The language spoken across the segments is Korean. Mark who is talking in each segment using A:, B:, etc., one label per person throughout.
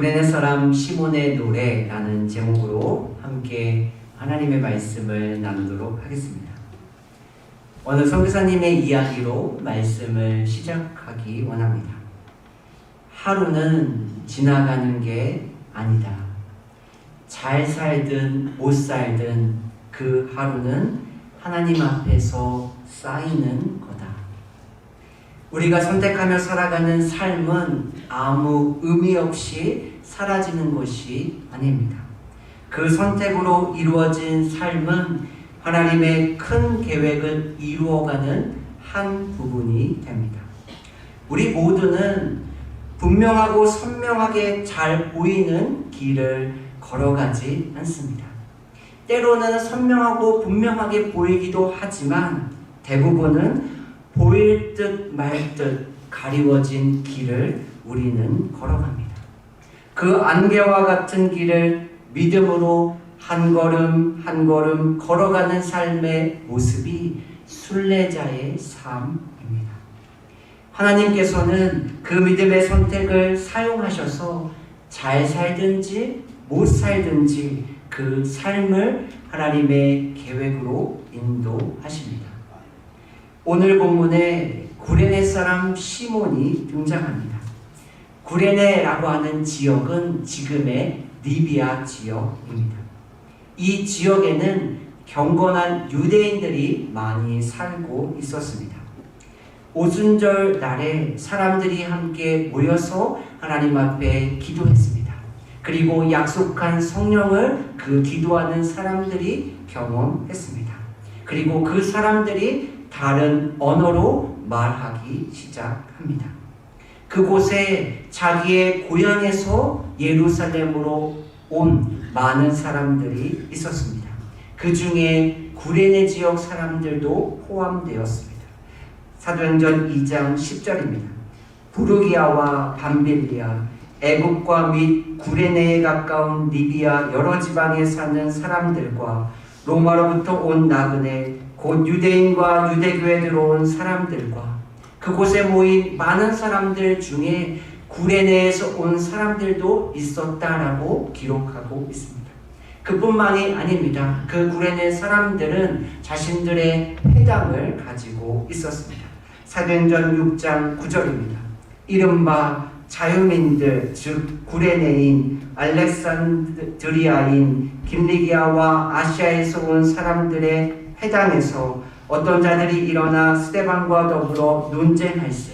A: 구레네 사람 시몬의 노래라는 제목으로 함께 하나님의 말씀을 나누도록 하겠습니다. 오늘 선교사님의 이야기로 말씀을 시작하기 원합니다. 하루는 지나가는 게 아니다. 잘 살든 못 살든 그 하루는 하나님 앞에서 쌓이는 거다. 우리가 선택하며 살아가는 삶은 아무 의미 없이 사라지는 것이 아닙니다. 그 선택으로 이루어진 삶은 하나님의 큰 계획을 이루어가는 한 부분이 됩니다. 우리 모두는 분명하고 선명하게 잘 보이는 길을 걸어가지 않습니다. 때로는 선명하고 분명하게 보이기도 하지만 대부분은 보일 듯 말 듯 가리워진 길을 우리는 걸어갑니다. 그 안개와 같은 길을 믿음으로 한 걸음 한 걸음 걸어가는 삶의 모습이 순례자의 삶입니다. 하나님께서는 그 믿음의 선택을 사용하셔서 잘 살든지 못 살든지 그 삶을 하나님의 계획으로 인도하십니다. 오늘 본문에 구레네 사람 시몬이 등장합니다. 구레네라고 하는 지역은 지금의 리비아 지역입니다. 이 지역에는 경건한 유대인들이 많이 살고 있었습니다. 오순절 날에 사람들이 함께 모여서 하나님 앞에 기도했습니다. 그리고 약속한 성령을 그 기도하는 사람들이 경험했습니다. 그리고 그 사람들이 다른 언어로 말하기 시작합니다. 그곳에 자기의 고향에서 예루살렘으로 온 많은 사람들이 있었습니다. 그 중에 구레네 지역 사람들도 포함되었습니다. 사도행전 2장 10절입니다. 부르기아와 밤빌리아, 애굽과 및 구레네에 가까운 리비아 여러 지방에 사는 사람들과 로마로부터 온 나그네 곧 유대인과 유대교에 들어온 사람들과 그곳에 모인 많은 사람들 중에 구레네에서 온 사람들도 있었다라고 기록하고 있습니다. 그뿐만이 아닙니다. 그 구레네 사람들은 자신들의 회당을 가지고 있었습니다. 사도행전 6장 9절입니다. 이른바 자유민들 즉 구레네인, 알렉산드리아인, 길리기아와 아시아에서 온 사람들의 회당에서 어떤 자들이 일어나 스데반과 더불어 논쟁할세.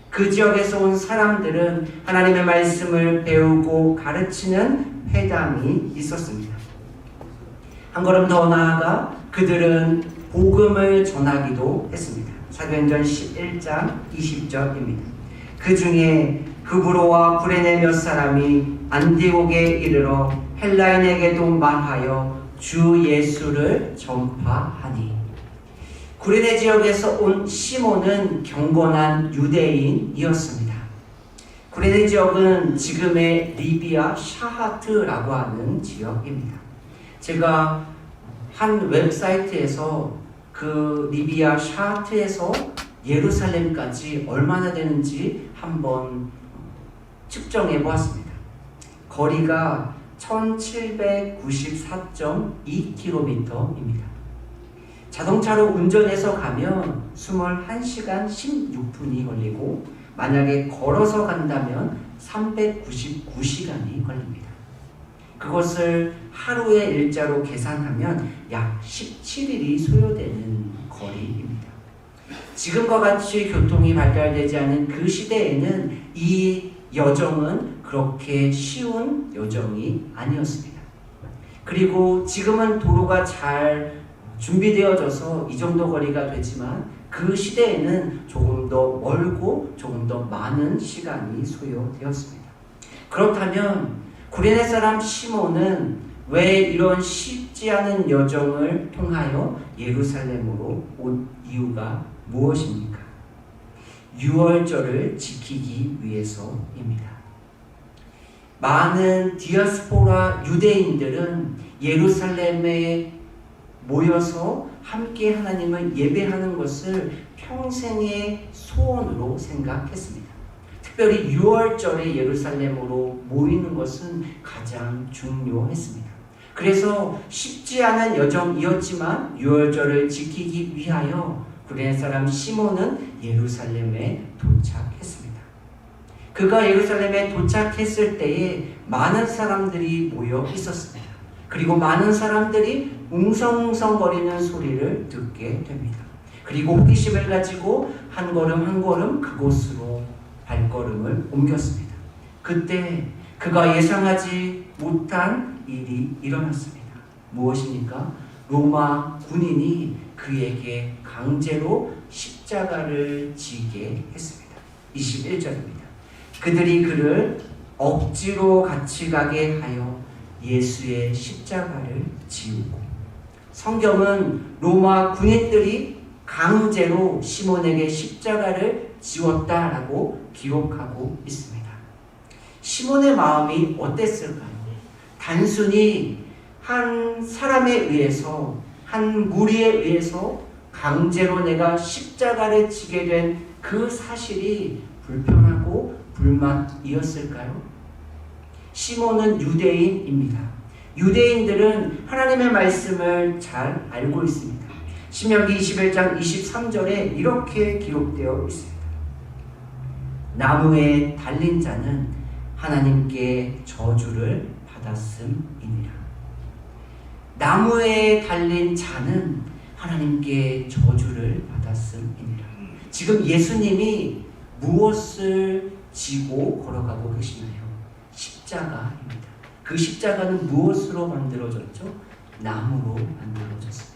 A: 그 지역에서 온 사람들은 하나님의 말씀을 배우고 가르치는 회당이 있었습니다. 한 걸음 더 나아가 그들은 복음을 전하기도 했습니다. 사도행전 11장 20절입니다. 그 중에 그브로와 구레네 몇 사람이 안디옥에 이르러 헬라인에게도 말하여 주 예수를 전파하니. 구레네 지역에서 온 시몬은 경건한 유대인이었습니다. 구레네 지역은 지금의 리비아 샤하트라고 하는 지역입니다. 제가 한 웹사이트에서 그 리비아 샤하트에서 예루살렘까지 얼마나 되는지 한번 측정해 보았습니다. 거리가 1794.2km입니다. 자동차로 운전해서 가면 21시간 16분이 걸리고 만약에 걸어서 간다면 399시간이 걸립니다. 그것을 하루의 일자로 계산하면 약 17일이 소요되는 거리입니다. 지금과 같이 교통이 발달되지 않은 그 시대에는 이 여정은 그렇게 쉬운 여정이 아니었습니다. 그리고 지금은 도로가 잘 준비되어져서 이 정도 거리가 되지만 그 시대에는 조금 더 멀고 조금 더 많은 시간이 소요되었습니다. 그렇다면 구레네 사람 시몬은 왜 이런 쉽지 않은 여정을 통하여 예루살렘으로 온 이유가 무엇입니까? 유월절을 지키기 위해서입니다. 많은 디아스포라 유대인들은 예루살렘에 모여서 함께 하나님을 예배하는 것을 평생의 소원으로 생각했습니다. 특별히 6월절에 예루살렘으로 모이는 것은 가장 중요했습니다. 그래서 쉽지 않은 여정이었지만 6월절을 지키기 위하여 구레네 사람 시몬은 예루살렘에 도착했습니다. 그가 예루살렘에 도착했을 때에 많은 사람들이 모여 있었습니다. 그리고 많은 사람들이 웅성웅성거리는 소리를 듣게 됩니다. 그리고 호기심을 가지고 한 걸음 한 걸음 그곳으로 발걸음을 옮겼습니다. 그때 그가 예상하지 못한 일이 일어났습니다. 무엇입니까? 로마 군인이 그에게 강제로 십자가를 지게 했습니다. 21절입니다. 그들이 그를 억지로 같이 가게 하여 예수의 십자가를 지우고, 성경은 로마 군인들이 강제로 시몬에게 십자가를 지웠다라고 기록하고 있습니다. 시몬의 마음이 어땠을까요? 단순히 한 사람에 의해서, 한 무리에 의해서 강제로 내가 십자가를 지게 된 그 사실이 불편하고 불만이었을까요? 시몬은 유대인입니다. 유대인들은 하나님의 말씀을 잘 알고 있습니다. 신명기 21장 23절에 이렇게 기록되어 있습니다. 나무에 달린 자는 하나님께 저주를 받았음이니라. 나무에 달린 자는 하나님께 저주를 받았음이니라. 지금 예수님이 무엇을 지고 걸어가고 계시나요? 십자가입니다. 그 십자가는 무엇으로 만들어졌죠? 나무로 만들어졌습니다.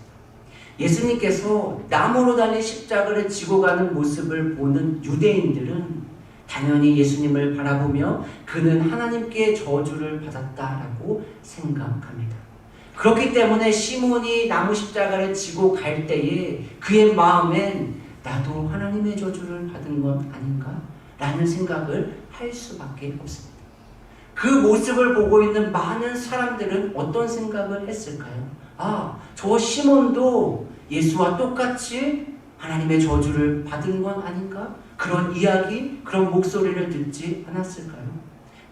A: 예수님께서 나무로 달린 십자가를 지고 가는 모습을 보는 유대인들은 당연히 예수님을 바라보며 그는 하나님께 저주를 받았다라고 생각합니다. 그렇기 때문에 시몬이 나무 십자가를 지고 갈 때에 그의 마음엔 나도 하나님의 저주를 받은 건 아닌가? 라는 생각을 할 수밖에 없습니다. 그 모습을 보고 있는 많은 사람들은 어떤 생각을 했을까요? 아, 저 시몬도 예수와 똑같이 하나님의 저주를 받은 건 아닌가? 그런 이야기, 그런 목소리를 듣지 않았을까요?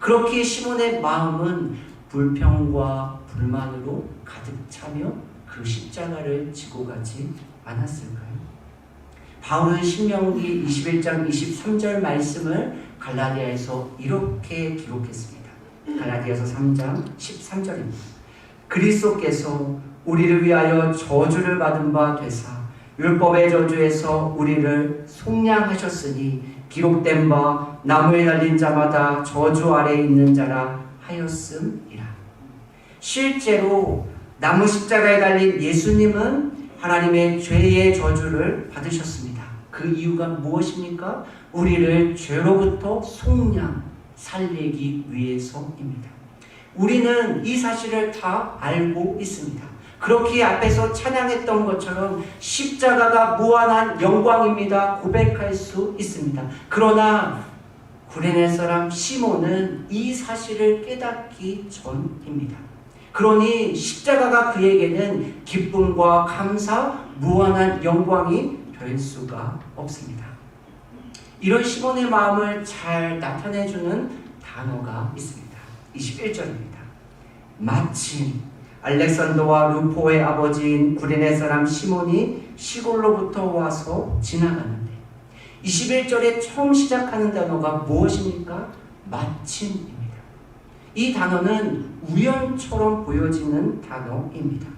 A: 그렇게 시몬의 마음은 불평과 불만으로 가득 차며 그 십자가를 지고 가지 않았을까요? 바울은 신명기 21장 23절 말씀을 갈라디아에서 이렇게 기록했습니다. 갈라디아서 3장 13절입니다. 그리스도께서 우리를 위하여 저주를 받은 바 되사 율법의 저주에서 우리를 속량하셨으니 기록된 바 나무에 달린 자마다 저주 아래에 있는 자라 하였음이라. 실제로 나무 십자가에 달린 예수님은 하나님의 죄의 저주를 받으셨습니다. 그 이유가 무엇입니까? 우리를 죄로부터 속량, 살리기 위해서입니다. 우리는 이 사실을 다 알고 있습니다. 그렇게 앞에서 찬양했던 것처럼 십자가가 무한한 영광입니다. 고백할 수 있습니다. 그러나 구레네 사람 시몬은 이 사실을 깨닫기 전입니다. 그러니 십자가가 그에게는 기쁨과 감사, 무한한 영광이 될 수가 없습니다. 이런 시몬의 마음을 잘 나타내주는 단어가 있습니다. 21절입니다. 마침 알렉산더와 루포의 아버지인 구레네 사람 시몬이 시골로부터 와서 지나가는데, 21절에 처음 시작하는 단어가 무엇입니까? 마침입니다. 이 단어는 우연처럼 보여지는 단어입니다.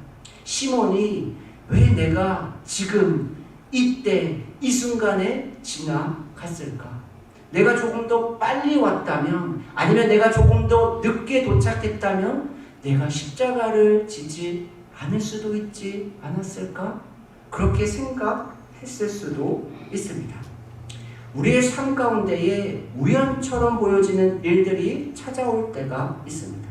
A: 시몬이 왜 내가 지금 이때 이 순간에 지나갔을까? 내가 조금 더 빨리 왔다면, 아니면 내가 조금 더 늦게 도착했다면 내가 십자가를 지지 않을 수도 있지 않았을까? 그렇게 생각했을 수도 있습니다. 우리의 삶 가운데에 우연처럼 보여지는 일들이 찾아올 때가 있습니다.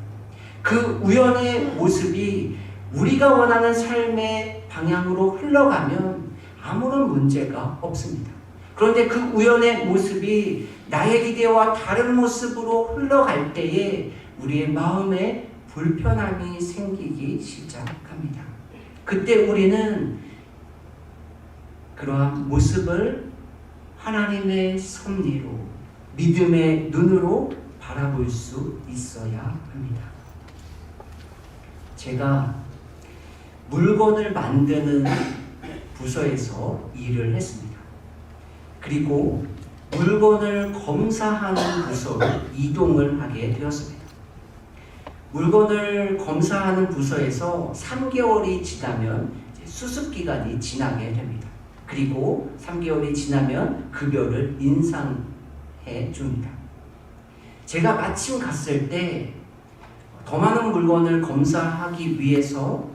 A: 그 우연의 모습이 우리가 원하는 삶의 방향으로 흘러가면 아무런 문제가 없습니다. 그런데 그 우연의 모습이 나의 기대와 다른 모습으로 흘러갈 때에 우리의 마음에 불편함이 생기기 시작합니다. 그때 우리는 그러한 모습을 하나님의 섭리로, 믿음의 눈으로 바라볼 수 있어야 합니다. 제가 물건을 만드는 부서에서 일을 했습니다. 그리고 물건을 검사하는 부서로 이동을 하게 되었습니다. 물건을 검사하는 부서에서 3개월이 지나면 수습기간이 지나게 됩니다. 그리고 3개월이 지나면 급여를 인상해 줍니다. 제가 마침 갔을 때 더 많은 물건을 검사하기 위해서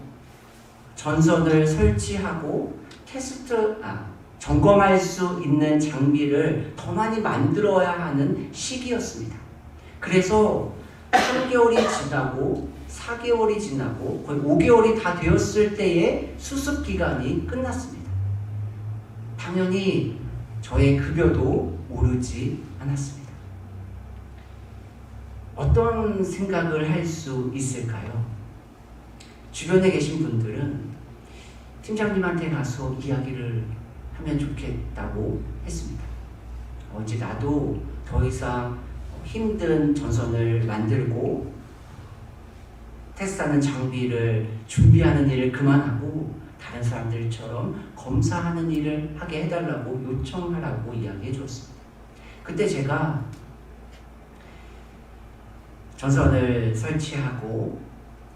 A: 전선을 설치하고 점검할 수 있는 장비를 더 많이 만들어야 하는 시기였습니다. 그래서 3개월이 지나고 4개월이 지나고 거의 5개월이 다 되었을 때에 수습 기간이 끝났습니다. 당연히 저의 급여도 오르지 않았습니다. 어떤 생각을 할 수 있을까요? 주변에 계신 분들은 팀장님한테 가서 이야기를 하면 좋겠다고 했습니다. 이제 나도 더 이상 힘든 전선을 만들고 테스트하는 장비를 준비하는 일을 그만하고 다른 사람들처럼 검사하는 일을 하게 해달라고 요청하라고 이야기해 줬습니다. 그때 제가 전선을 설치하고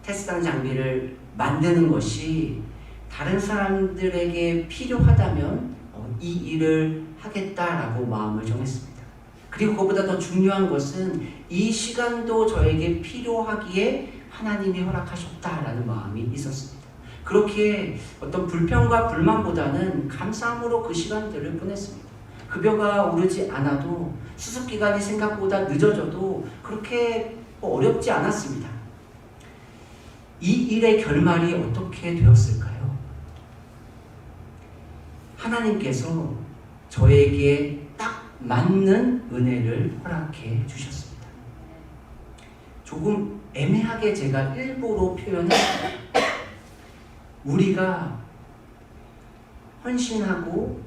A: 테스트하는 장비를 만드는 것이 다른 사람들에게 필요하다면 이 일을 하겠다라고 마음을 정했습니다. 그리고 그보다 더 중요한 것은 이 시간도 저에게 필요하기에 하나님이 허락하셨다라는 마음이 있었습니다. 그렇게 어떤 불평과 불만보다는 감사함으로 그 시간들을 보냈습니다. 급여가 오르지 않아도 수습기간이 생각보다 늦어져도 그렇게 어렵지 않았습니다. 이 일의 결말이 어떻게 되었을까요? 하나님께서 저에게 딱 맞는 은혜를 허락해 주셨습니다. 조금 애매하게 제가 일부러 표현했습니다. 우리가 헌신하고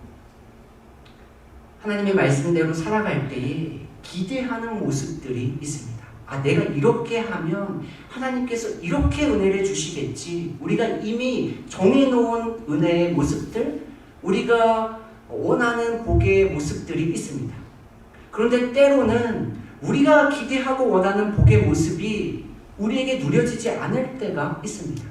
A: 하나님의 말씀대로 살아갈 때에 기대하는 모습들이 있습니다. 내가 이렇게 하면 하나님께서 이렇게 은혜를 주시겠지. 우리가 이미 정해놓은 은혜의 모습들, 우리가 원하는 복의 모습들이 있습니다. 그런데 때로는 우리가 기대하고 원하는 복의 모습이 우리에게 누려지지 않을 때가 있습니다.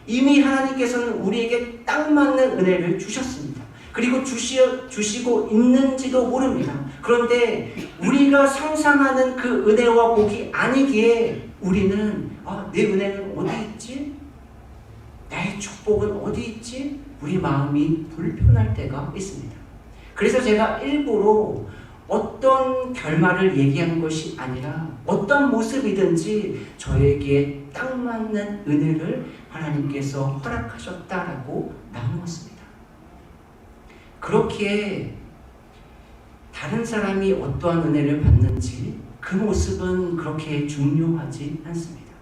A: 이미 하나님께서는 우리에게 딱 맞는 은혜를 주셨습니다. 그리고 주시고 있는지도 모릅니다. 그런데 우리가 상상하는 그 은혜와 복이 아니기에 우리는 내 은혜는 어디 있지? 나의 축복은 어디 있지? 우리 마음이 불편할 때가 있습니다. 그래서 제가 일부러 어떤 결말을 얘기한 것이 아니라 어떤 모습이든지 저에게 딱 맞는 은혜를 하나님께서 허락하셨다라고 나누었습니다. 그렇기에 다른 사람이 어떠한 은혜를 받는지 그 모습은 그렇게 중요하지 않습니다.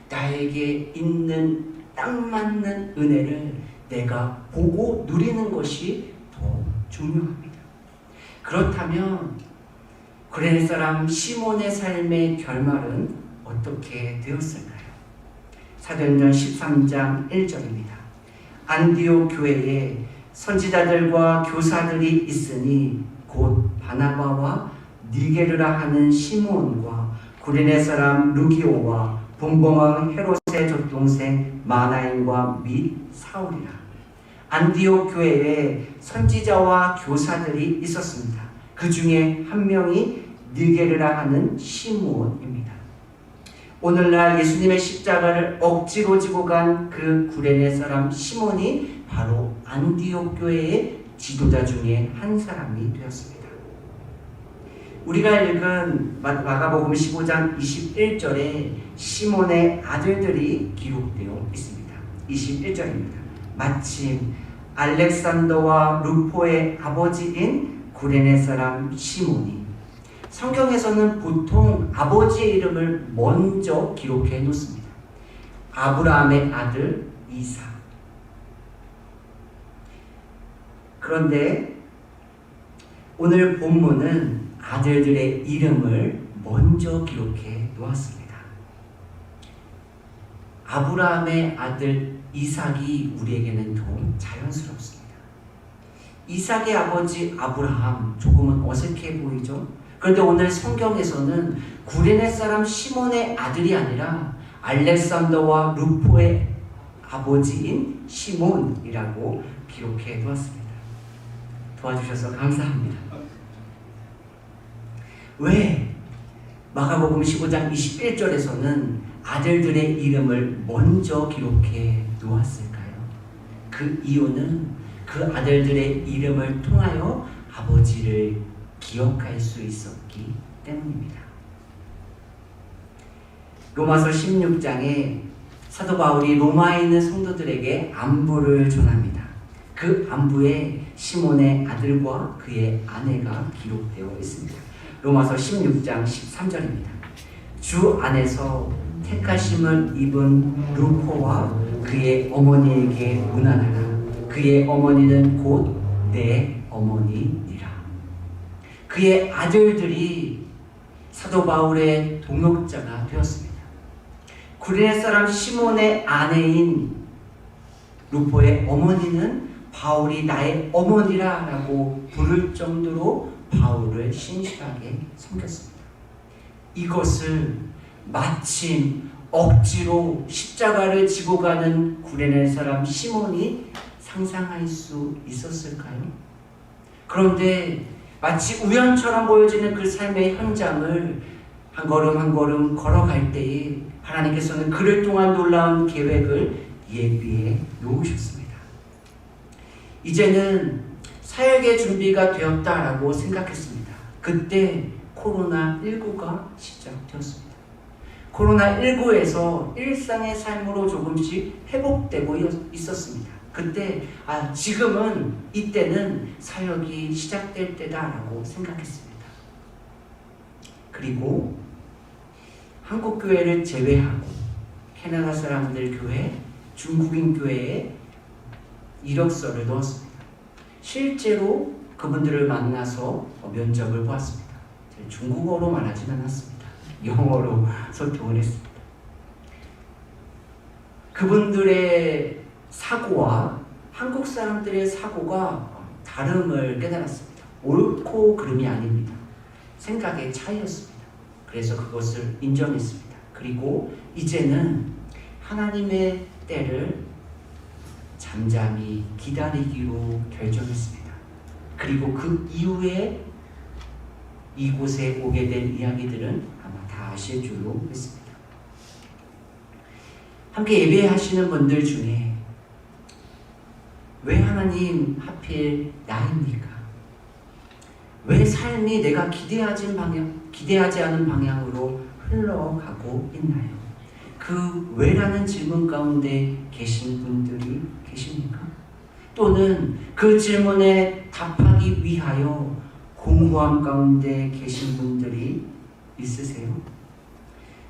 A: 나에게 있는 딱 맞는 은혜를 내가 보고 누리는 것이 더 중요합니다. 그렇다면 구레네 사람 시몬의 삶의 결말은 어떻게 되었을까요? 사도행전 13장 1절입니다. 안디옥 교회에 선지자들과 교사들이 있으니 곧 바나바와 니게르라 하는 시몬과 구레네 사람 루기오와 분봉왕 헤롯의 젖동생 마나인과 및 사울이라. 안디옥 교회에 선지자와 교사들이 있었습니다. 그 중에 한 명이 니게르라 하는 시몬입니다. 오늘날 예수님의 십자가를 억지로 지고 간 그 구레네 사람 시몬이 바로 안디옥 교회의 지도자 중에 한 사람이 되었습니다. 우리가 읽은 마가복음 15장 21절에 시몬의 아들들이 기록되어 있습니다. 21절입니다. 마침 알렉산더와 루포의 아버지인 구레네 사람 시몬이, 성경에서는 보통 아버지의 이름을 먼저 기록해 놓습니다. 아브라함의 아들 이삭. 그런데 오늘 본문은 아들들의 이름을 먼저 기록해 놓았습니다. 아브라함의 아들 이삭이 우리에게는 더 자연스럽습니다. 이삭의 아버지 아브라함, 조금은 어색해 보이죠? 그런데 오늘 성경에서는 구레네 사람 시몬의 아들이 아니라 알렉산더와 루포의 아버지인 시몬이라고 기록해 두었습니다. 도와주셔서 감사합니다. 왜 마가복음 15장 21절에서는 아들들의 이름을 먼저 기록해 놓았을까요? 그 이유는 그 아들들의 이름을 통하여 아버지를 기억할 수 있었기 때문입니다. 로마서 16장에 사도 바울이 로마에 있는 성도들에게 안부를 전합니다. 그 안부에 시몬의 아들과 그의 아내가 기록되어 있습니다. 로마서 16장 13절입니다. 주 안에서 택하심을 입은 루포와 그의 어머니에게 문안하라. 그의 어머니는 곧 내 어머니니라. 그의 아들들이 사도 바울의 동역자가 되었습니다. 구레네 사람 시몬의 아내인 루포의 어머니는 바울이 나의 어머니라 라고 부를 정도로 바울을 신실하게 섬겼습니다. 이것을 마침 억지로 십자가를 지고 가는 구레네 사람 시몬이 상상할 수 있었을까요? 그런데 마치 우연처럼 보여지는 그 삶의 현장을 한 걸음 한 걸음 걸어갈 때에 하나님께서는 그를 통한 놀라운 계획을 예비해 놓으셨습니다. 이제는 사역의 준비가 되었다라고 생각했습니다. 그때 코로나19가 시작되었습니다. 코로나19에서 일상의 삶으로 조금씩 회복되고 있었습니다. 그때 지금은 이때는 사역이 시작될 때다라고 생각했습니다. 그리고 한국 교회를 제외하고 캐나다 사람들 교회, 중국인 교회에 이력서를 넣었습니다. 실제로 그분들을 만나서 면접을 보았습니다. 중국어로 말하지는 않았습니다. 영어로 소통을 했습니다. 그분들의 사고와 한국 사람들의 사고가 다름을 깨달았습니다. 옳고 그름이 아닙니다. 생각의 차이였습니다. 그래서 그것을 인정했습니다. 그리고 이제는 하나님의 때를 잠잠히 기다리기로 결정했습니다. 그리고 그 이후에 이곳에 오게 된 이야기들은 아마 다 아실 줄로 믿습니다. 함께 예배하시는 분들 중에 왜 하나님 하필 나입니까? 왜 삶이 내가 기대하지 않은 방향으로 흘러가고 있나요? 그 왜라는 질문 가운데 계신 분들이 계십니까? 또는 그 질문에 답하기 위하여 공허함 가운데 계신 분들이 있으세요?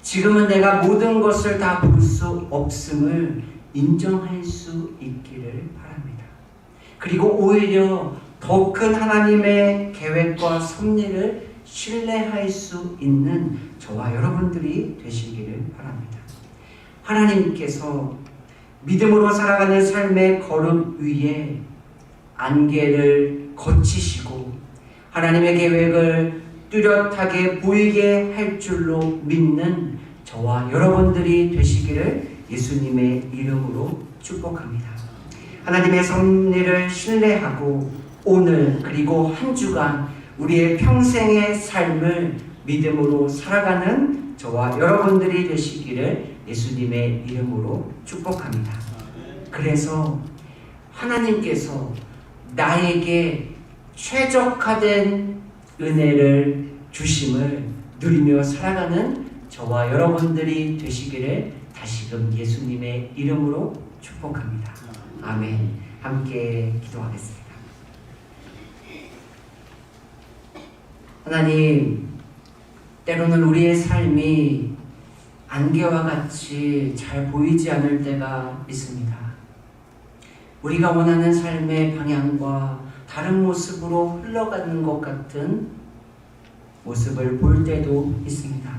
A: 지금은 내가 모든 것을 다 볼 수 없음을 인정할 수 있기를 바랍니다. 그리고 오히려 더 큰 하나님의 계획과 섭리를 신뢰할 수 있는 저와 여러분들이 되시기를 바랍니다. 하나님께서 믿음으로 살아가는 삶의 걸음 위에 안개를 거치시고 하나님의 계획을 뚜렷하게 보이게 할 줄로 믿는 저와 여러분들이 되시기를 예수님의 이름으로 축복합니다. 하나님의 섭리를 신뢰하고 오늘 그리고 한 주간 우리의 평생의 삶을 믿음으로 살아가는 저와 여러분들이 되시기를 예수님의 이름으로 축복합니다. 그래서 하나님께서 나에게 최적화된 은혜를 주심을 누리며 살아가는 저와 여러분들이 되시기를 다시금 예수님의 이름으로 축복합니다. 아멘. 함께 기도하겠습니다. 하나님, 때로는 우리의 삶이 안개와 같이 잘 보이지 않을 때가 있습니다. 우리가 원하는 삶의 방향과 다른 모습으로 흘러가는 것 같은 모습을 볼 때도 있습니다.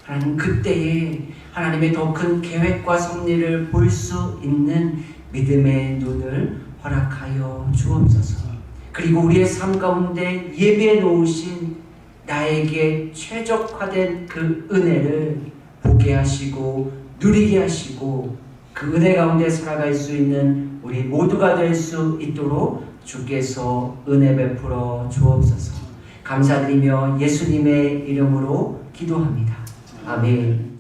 A: 하나님, 그때에 하나님의 더 큰 계획과 섭리를 볼 수 있는 믿음의 눈을 허락하여 주옵소서. 그리고 우리의 삶 가운데 예비해 놓으신 나에게 최적화된 그 은혜를 보게 하시고 누리게 하시고 그 은혜 가운데 살아갈 수 있는 우리 모두가 될 수 있도록 주께서 은혜 베풀어 주옵소서. 감사드리며 예수님의 이름으로 기도합니다. 아멘.